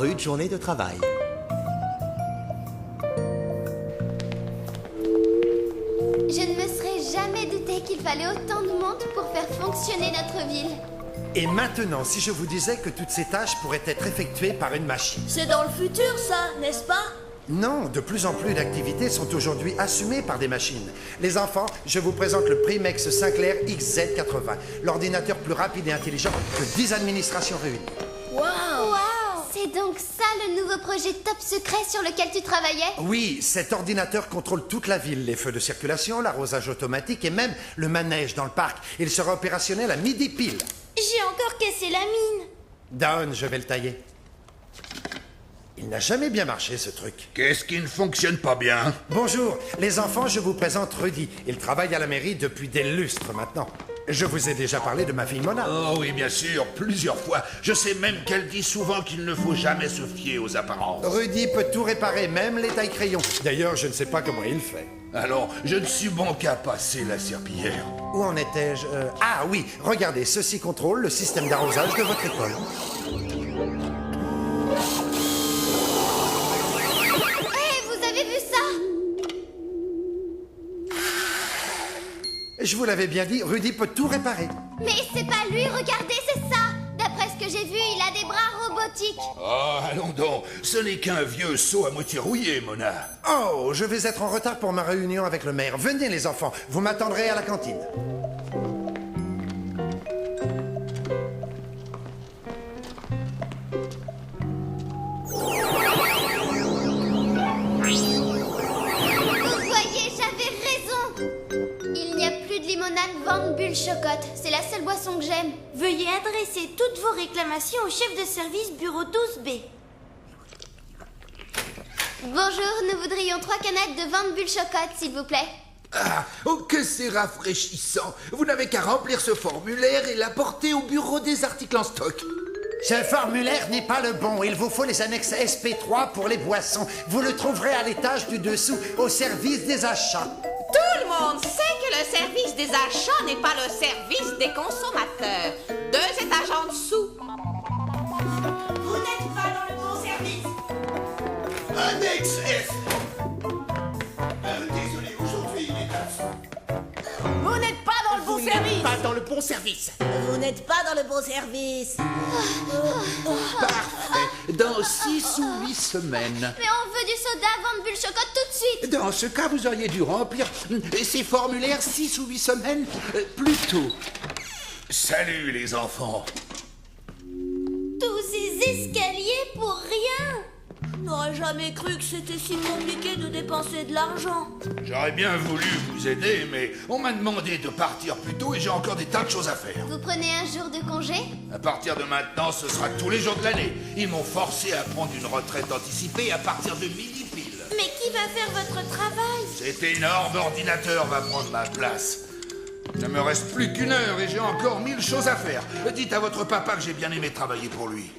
rude journée de travail. Je ne me serais jamais douté qu'il fallait autant de monde pour faire fonctionner notre ville. Et maintenant, si je vous disais que toutes ces tâches pourraient être effectuées par une machine? C'est dans le futur, ça, n'est-ce pas? Non, de plus en plus d'activités sont aujourd'hui assumées par des machines. Les enfants, je vous présente le Primex Sinclair XZ80, l'ordinateur plus rapide et intelligent que 10 administrations réunies. Waouh! C'est donc ça le nouveau projet top secret sur lequel tu travaillais? Oui, cet ordinateur contrôle toute la ville, les feux de circulation, l'arrosage automatique et même le manège dans le parc. Il sera opérationnel à midi pile. J'ai encore cassé la mine. Down, je vais le tailler. Il n'a jamais bien marché, ce truc. Qu'est-ce qui ne fonctionne pas bien? Bonjour, les enfants, je vous présente Rudy. Il travaille à la mairie depuis des lustres maintenant. Je vous ai déjà parlé de ma fille Mona. Oh oui, bien sûr, plusieurs fois. Je sais même qu'elle dit souvent qu'il ne faut jamais se fier aux apparences. Rudy peut tout réparer, même les tailles-crayons. D'ailleurs, je ne sais pas comment il fait. Alors, je ne suis bon qu'à passer la serpillière. Où en étais-je? Ah oui, regardez, ceci contrôle le système d'arrosage de votre école. Vous avez vu ça? Je vous l'avais bien dit, Rudy peut tout réparer. Mais c'est pas lui, regardez, c'est ça. D'après ce que j'ai vu, il a des bras robotiques. Oh, allons donc, ce n'est qu'un vieux seau à moitié rouillé, Mona. Oh, je vais être en retard pour ma réunion avec le maire. Venez les enfants, vous m'attendrez à la cantine. Vous voyez, j'avais raison. Il n'y a plus de limonade Van Bulle Chocotte. C'est la seule boisson que j'aime. Veuillez adresser toutes vos réclamations au chef de service bureau 12B. Bonjour, nous voudrions 3 canettes de Van Bulle Chocotte, s'il vous plaît. Ah, oh que c'est rafraîchissant. Vous n'avez qu'à remplir ce formulaire et l'apporter au bureau des articles en stock. Ce formulaire n'est pas le bon. Il vous faut les annexes SP3 pour les boissons. Vous le trouverez à l'étage du dessous, au service des achats. Tout le monde sait que le service des achats n'est pas le service des consommateurs. 2 étages en dessous. Vous n'êtes pas dans le bon service. Annexe F. Désolé aujourd'hui, mesdames. Vous n'êtes pas dans le bon service. Pas dans le bon service. Vous n'êtes pas dans le bon service. Parfait. Dans 6 ou 8 semaines. Mais on veut du soda Van Bulle Chocotte tout de suite. Dans ce cas, vous auriez dû remplir ces formulaires 6 ou 8 semaines plus tôt. Salut, les enfants. Tous ces escaliers pour rien. N'aurais jamais cru que c'était si compliqué de dépenser de l'argent. J'aurais bien voulu vous aider, mais on m'a demandé de partir plus tôt et j'ai encore des tas de choses à faire. Vous prenez un jour de congé? À partir de maintenant, ce sera tous les jours de l'année. Ils m'ont forcé à prendre une retraite anticipée à partir de midi pile. Mais qui va faire votre travail? Cet énorme ordinateur va prendre ma place. Il ne me reste plus qu'une heure et j'ai encore 1000 choses à faire. Dites à votre papa que j'ai bien aimé travailler pour lui.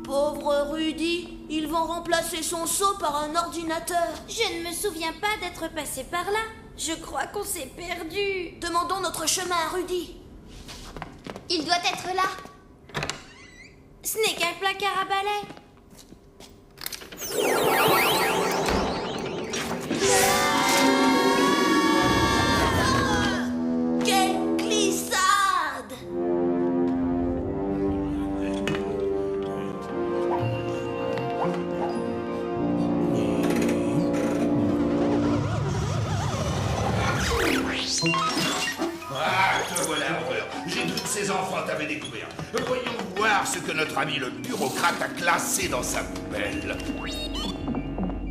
Pauvre Rudy, ils vont remplacer son seau par un ordinateur. Je ne me souviens pas d'être passé par là. Je crois qu'on s'est perdu. Demandons notre chemin à Rudy. Il doit être là. Ce n'est qu'un placard à balai. Quelle glissade! Ah, te voilà, horreur. J'ai cru que ces enfants t'avaient découvert. Voyons voir ce que notre ami le bureaucrate a classé dans sa poubelle.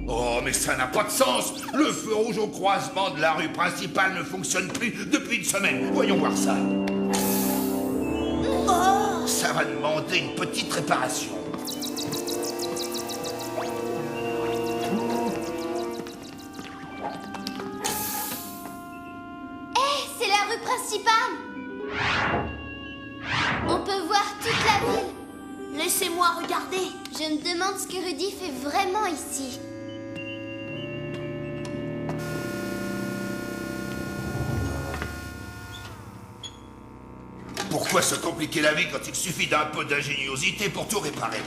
Oh, mais ça n'a pas de sens. Le feu rouge au croisement de la rue principale ne fonctionne plus depuis une semaine. Voyons voir ça. Ça va demander une petite réparation. C'est la rue principale. On peut voir toute la ville. Laissez-moi regarder. Je me demande ce que Rudy fait vraiment ici. Pourquoi se compliquer la vie quand il suffit d'un peu d'ingéniosité pour tout réparer?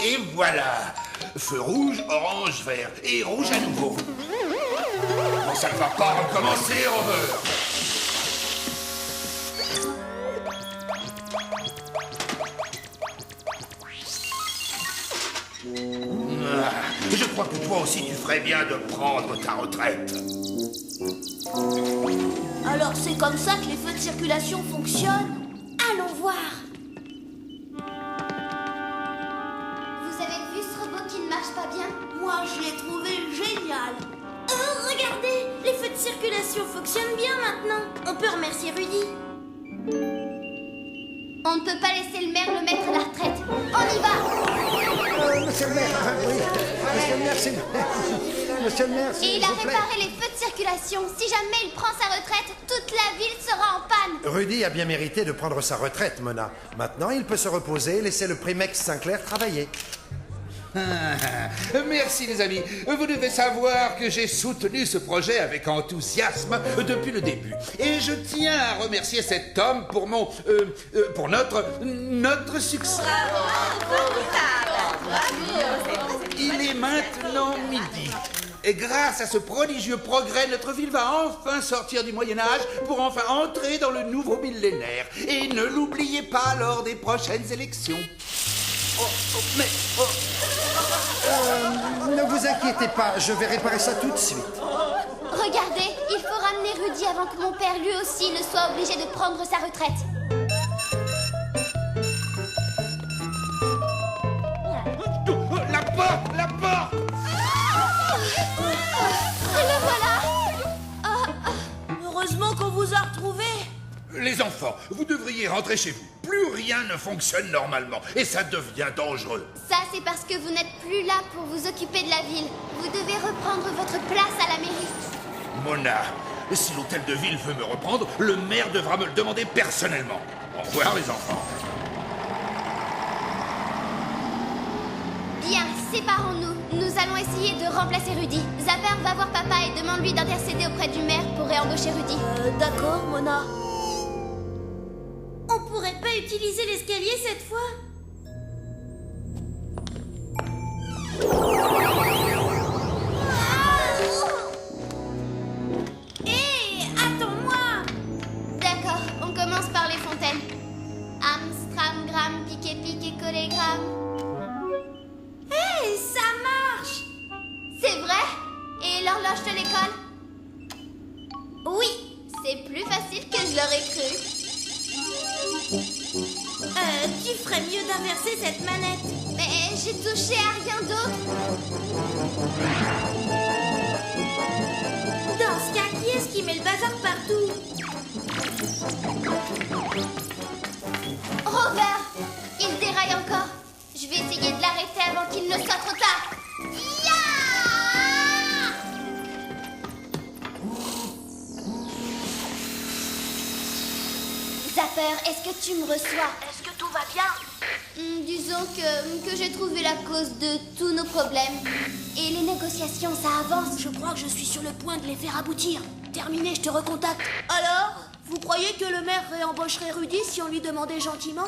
Et voilà. Feu rouge, orange, vert. Et rouge à nouveau. Bon, ça ne va pas recommencer, Rover. Je crois que toi aussi tu ferais bien de prendre ta retraite. Alors c'est comme ça que les feux de circulation fonctionnent? Allons voir. Vous avez vu ce robot qui ne marche pas bien? Moi, je l'ai trouvé génial. Regardez, les feux de circulation fonctionnent bien maintenant. On peut remercier Rudy. On ne peut pas laisser le maire le mettre à la retraite. On y va! Monsieur le maire, oui. Monsieur le maire, Monsieur le maire, Et il a réparé les feux de circulation. Si jamais il prend sa retraite, toute la ville sera en panne. Rudy a bien mérité de prendre sa retraite, Mona. Maintenant, il peut se reposer et laisser le Primex Sinclair travailler. Merci les amis. Vous devez savoir que j'ai soutenu ce projet avec enthousiasme depuis le début. Et je tiens à remercier cet homme pour pour notre succès. Il est maintenant midi. Et grâce à ce prodigieux progrès, notre ville va enfin sortir du Moyen-Âge pour enfin entrer dans le nouveau millénaire. Et ne l'oubliez pas lors des prochaines élections. Ne vous inquiétez pas, je vais réparer ça tout de suite. Regardez, il faut ramener Rudy avant que mon père lui aussi ne soit obligé de prendre sa retraite. La porte! La porte! Le voilà! Heureusement qu'on vous a retrouvés. Les enfants, vous devriez rentrer chez vous. Plus rien ne fonctionne normalement et ça devient dangereux. Ça, c'est parce que vous n'êtes plus là pour vous occuper de la ville. Vous devez reprendre votre place à la mairie. Mona, si l'hôtel de ville veut me reprendre, le maire devra me le demander personnellement. Au revoir les enfants. Bien, séparons-nous. Nous allons essayer de remplacer Rudy. Zapper va voir papa et demande-lui d'intercéder auprès du maire pour réembaucher Rudy. D'accord, Mona. On pourrait pas utiliser l'escalier cette fois? Hé, attends-moi! D'accord, on commence par les fontaines. Amstram, gram, piqué, piqué, collé, gram. Hé, ça marche! C'est vrai? Et l'horloge de l'école? Oui, c'est plus facile que je l'aurais cru. Tu ferais mieux d'inverser cette manette. Mais j'ai touché à rien d'autre. Dans ce cas, qui est-ce qui met le bazar partout? Rover, il déraille encore. Je vais essayer de l'arrêter avant qu'il ne soit trop tard. Ya! Zapper, est-ce que tu me reçois? Est-ce que tout va bien? Disons que j'ai trouvé la cause de tous nos problèmes. Et les négociations, ça avance. Je crois que je suis sur le point de les faire aboutir. Terminé, je te recontacte. Alors, vous croyez que le maire réembaucherait Rudy si on lui demandait gentiment?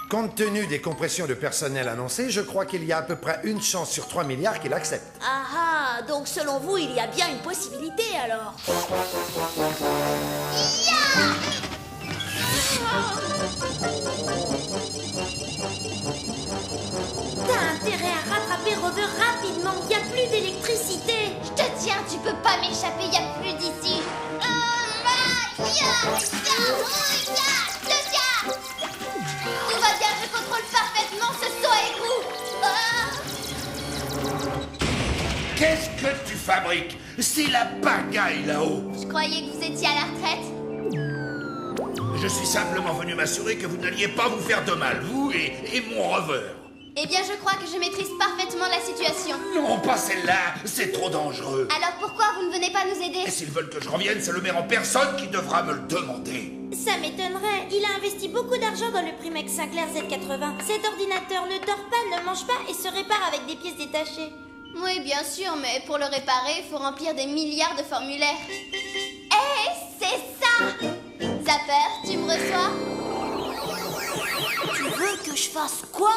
Compte tenu des compressions de personnel annoncées, je crois qu'il y a à peu près une chance sur 3 milliards qu'il accepte. Ah, donc selon vous, il y a bien une possibilité alors? T'as intérêt à rattraper Rover rapidement. Y a plus d'électricité. Je te tiens, tu peux pas m'échapper, y a plus d'ici. Tout va bien, je contrôle parfaitement ce saut à égout. Qu'est-ce que tu fabriques? C'est la pagaille là-haut. Je croyais que vous étiez à la retraite. Je suis simplement venu m'assurer que vous n'alliez pas vous faire de mal, vous et mon Rover. Eh bien, je crois que je maîtrise parfaitement la situation. Non, pas celle-là, c'est trop dangereux. Alors pourquoi vous ne venez pas nous Et aider? s'ils veulent que je revienne, c'est le maire en personne qui devra me le demander. Ça m'étonnerait. Il a investi beaucoup d'argent dans le Primex Sinclair Z80. Cet ordinateur ne dort pas, ne mange pas et se répare avec des pièces détachées. Oui, bien sûr, mais pour le réparer, il faut remplir des milliards de formulaires. Hé, Zapper, tu me reçois? Tu veux que je fasse quoi?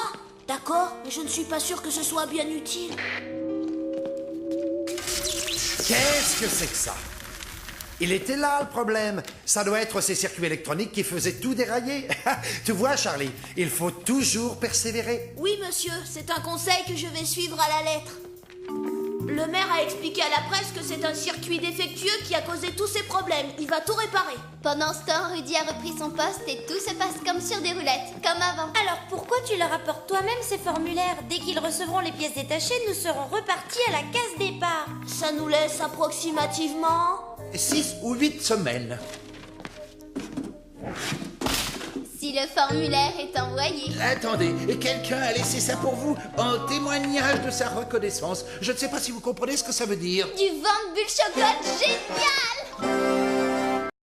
D'accord, mais je ne suis pas sûr que ce soit bien utile. Qu'est-ce que c'est que ça? Il était là, le problème. Ça doit être ces circuits électroniques qui faisaient tout dérailler. Tu vois, Charlie, il faut toujours persévérer. Oui, monsieur, c'est un conseil que je vais suivre à la lettre. Le maire a expliqué à la presse que c'est un circuit défectueux qui a causé tous ces problèmes. Il va tout réparer. Pendant ce temps, Rudy a repris son poste et tout se passe comme sur des roulettes, comme avant. Alors pourquoi tu leur apportes toi-même ces formulaires? Dès qu'ils recevront les pièces détachées, nous serons repartis à la case départ. Ça nous laisse approximativement... 6 ou 8 semaines. Si le formulaire est envoyé. Attendez, quelqu'un a laissé ça pour vous en témoignage de sa reconnaissance. Je ne sais pas si vous comprenez ce que ça veut dire. Du vent de bulle chocolat, génial!